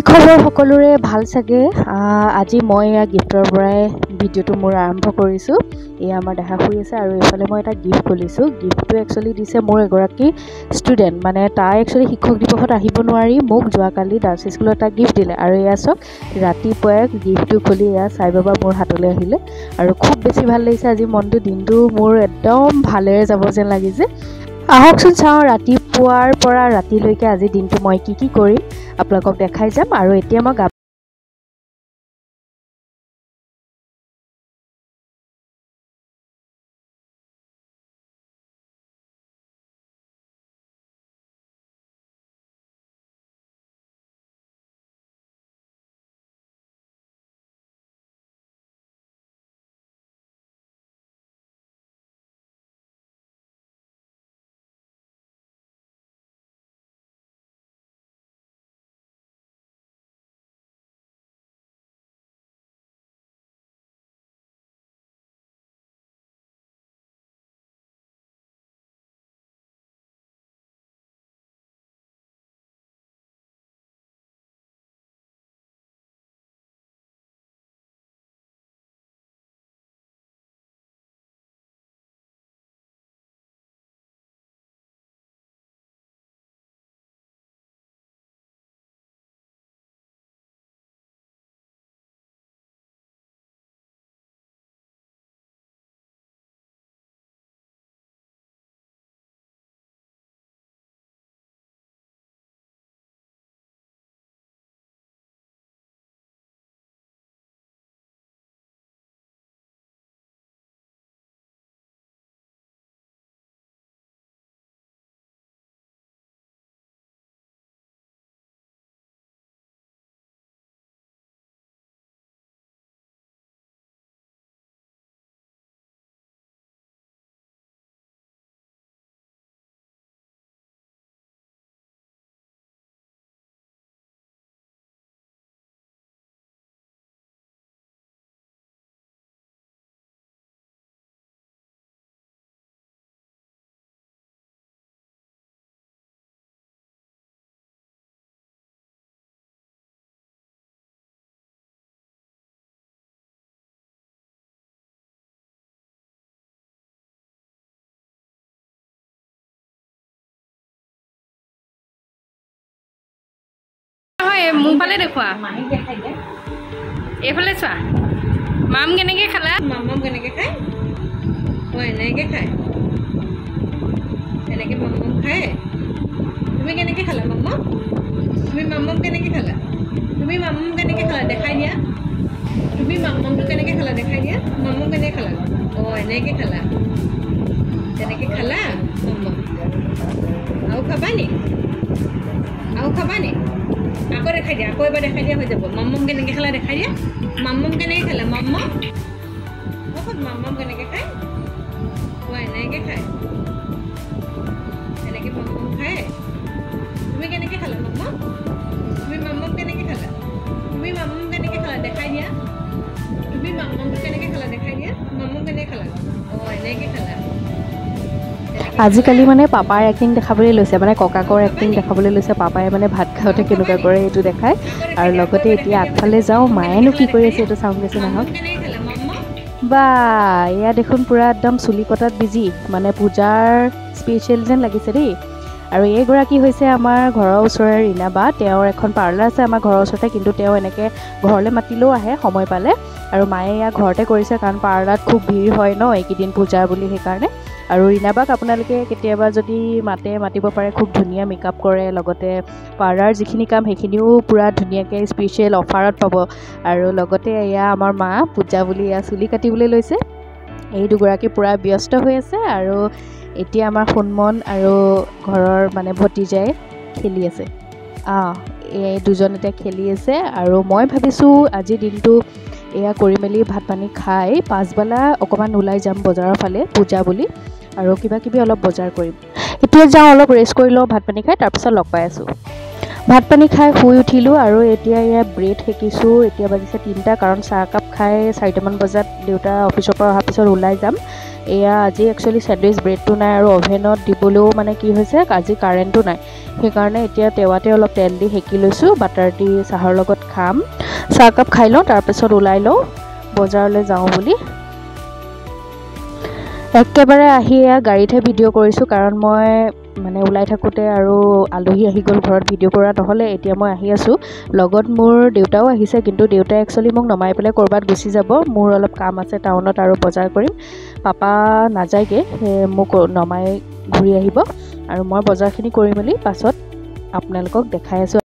খবৰ সকলোৰে ভাল চাগে। আজি মই এয়া গিফ্টৰ পৰাই ভিডিঅ'টো মোৰ আৰম্ভ কৰিছোঁ। এয়া আমাৰ দেখা শুই আছে আৰু এইফালে মই এটা গিফ্ট খুলিছোঁ। গিফ্টটো একচুৱেলি দিছে মোৰ এগৰাকী ষ্টুডেণ্ট, মানে তাই একচুৱেলি শিক্ষক দিৱসত আহিব নোৱাৰি মোক যোৱাকালি ডান্স স্কুলত এটা গিফ্ট দিলে। আৰু এয়া চাওক, ৰাতিপুৱাই গিফ্টটো খুলি এয়া চাই বাবা মোৰ হাতলৈ আহিলে আৰু খুব বেছি ভাল লাগিছে। আজি মনটো দিনটো মোৰ একদম ভালেৰে যাব যেন লাগিছে। আহকচোন চাওঁ ৰাতিপুৱাৰ পৰা ৰাতিলৈকে আজি দিনটো মই কি কৰিম আপোনালোকক দেখাই যাম। আৰু এতিয়া মই মোৰফালে দেখুৱা, এইফালে চোৱা। মাম কেনেকৈ খালা? মাম কেনেকৈ খায়? এনেকৈ খায়, এনেকৈ মাম খায়। তুমি কেনেকৈ খালা মাম? তুমি মাম কেনেকৈ খালা? তুমি মাম কেনেকৈ খালা দেখাই দিয়া। তুমি মামটো কেনেকৈ খালা দেখাই দিয়া। মাম কেনেকৈ খালা? এনেকৈ খালা, তেনেকৈ খালা মাম। আৰু খাবা নি? আৰু খাবা নি? আকৌ দেখাই দিয়া, আকৌ এবাৰ দেখাই দিয়া হৈ যাব। মাম কেনেকৈ খালা দেখাই দিয়া। মাম কেনেকৈ খালা? মাম মাম কেনেকৈ খায়? এনেকৈ খায়, এনেকৈ মাম খায়। তুমি কেনেকৈ খালা মাম? তুমি মাম কেনেকৈ খালা? তুমি মাম কেনেকৈ খালা দেখাই দিয়া। তুমি মামটো কেনেকৈ খালা দেখাই দিয়া। মাম কেনেকৈ খালা? এনেকৈ খালা। আজিকালি মানে পাপাৰ এক্টিং দেখাবলৈ লৈছে, মানে ককাকৰ এক্টিং দেখাবলৈ লৈছে। পাপাই মানে ভাত খাওঁতে কেনেকুৱা কৰে সেইটো দেখায়। আৰু লগতে এতিয়া আগফালে যাওঁ, মায়েনো কি কৰি আছে এইটো চাওঁ বেছি নাহক। বা এয়া দেখোন পূৰা একদম চুলি কটাত বিজি, মানে পূজাৰ স্পেচিয়েল যেন লাগিছে দেই। আৰু এইগৰাকী হৈছে আমাৰ ঘৰৰ ওচৰৰে ৰীণা বা। তেওঁৰ এখন পাৰ্লাৰ আছে আমাৰ ঘৰৰ ওচৰতে, কিন্তু তেওঁ এনেকৈ ঘৰলৈ মাতিলেও আহে সময় পালে। আৰু মায়ে এয়া ঘৰতে কৰিছে, কাৰণ পাৰ্লাৰত খুব ভিৰ হয় ন এইকেইদিন পূজাৰ বুলি, সেইকাৰণে। আৰু ৰীণা বাক আপোনালোকে কেতিয়াবা যদি মাতিব পাৰে। খুব ধুনীয়া মেকআপ কৰে, লগতে পাৰ্লাৰ যিখিনি কাম সেইখিনিও পূৰা ধুনীয়াকৈ স্পেচিয়েল অফাৰত পাব। আৰু লগতে এয়া আমাৰ মা পূজা বুলি এয়া চুলি কাটিবলৈ লৈছে। এই দুগৰাকী পূৰা ব্যস্ত হৈ আছে। আৰু এতিয়া আমাৰ সোণমন আৰু ঘৰৰ মানে ভতিজাই খেলি আছে। এই দুজন এতিয়া খেলি আছে। আৰু মই ভাবিছোঁ আজিৰ দিনটো এয়া কৰি মেলি ভাত পানী খাই পাছবেলা অকণমান ওলাই যাম বজাৰৰ ফালে, পূজা বুলি, আৰু কিবা কিবি অলপ বজাৰ কৰিম। এতিয়া যাওঁ, অলপ ৰেষ্ট কৰি লওঁ ভাত পানী খাই, তাৰপিছত লগ পাই আছোঁ। ভাত পানী খাই শুই উঠিলোঁ আৰু এতিয়া এয়া ব্ৰেড সেকিছোঁ। এতিয়া বাজিছে 3টা, কাৰণ চাহকাপ খাই 4টামান বজাত দেউতা অফিচৰ পৰা অহাৰ পিছত ওলাই যাম। এয়া আজি একচুৱেলি চেণ্ডউইচ ব্ৰেডটো নাই আৰু অভেনত দিবলৈও মানে কি হৈছে আজি কাৰেণ্টটো নাই, সেইকাৰণে এতিয়া টেৱাতে অলপ তেল দি সেকি লৈছোঁ। বাটাৰ দি চাহৰ লগত খাম। চাহকাপ খাই লওঁ, তাৰপিছত ওলাই লওঁ বজাৰলৈ যাওঁ বুলি। একেবাৰে আহি এয়া গাড়ীতহে ভিডিঅ' কৰিছোঁ, কাৰণ মই মানে ওলাই থাকোঁতে আৰু আলহী আহি গ'ল ঘৰত, ভিডিঅ' কৰা নহ'লে। এতিয়া মই আহি আছোঁ, লগত মোৰ দেউতাও আহিছে, কিন্তু দেউতাই একচুৱেলি মোক নমাই পেলাই ক'ৰবাত গুচি যাব। মোৰ অলপ কাম আছে টাউনত আৰু বজাৰ কৰিম। পাপা নাযায়গৈ, মোক নমাই ঘূৰি আহিব আৰু মই বজাৰখিনি কৰি মেলি পাছত আপোনালোকক দেখাই আছোঁ।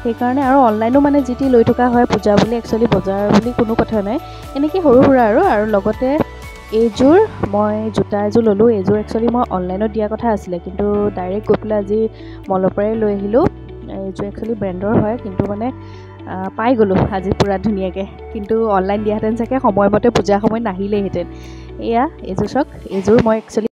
সেইকাৰণে আৰু অনলাইনো মানে যি টি লৈ থকা হয়, পূজা বুলি একচুৱেলি বজাৰ বুলি কোনো কথা নাই, এনেকৈ সৰু সুৰা আৰু লগতে এইযোৰ মই জোতা এযোৰ ল'লোঁ। এইযোৰ একচুৱেলি মই অনলাইনত দিয়া কথা আছিলে, কিন্তু ডাইৰেক্ট গৈ পেলাই আজি মলৰ পৰাই লৈ আহিলোঁ। এইযোৰ একচুৱেলি ব্ৰেণ্ডৰ হয়, কিন্তু মানে পাই গ'লোঁ আজি পূৰা ধুনীয়াকৈ। কিন্তু অনলাইন দিয়াহেঁতেন চাগে সময়মতে পূজাৰ সময়ত নাহিলেইহেঁতেন। এয়া এইযোৰ চাওক, এইযোৰ মই একচুৱেলি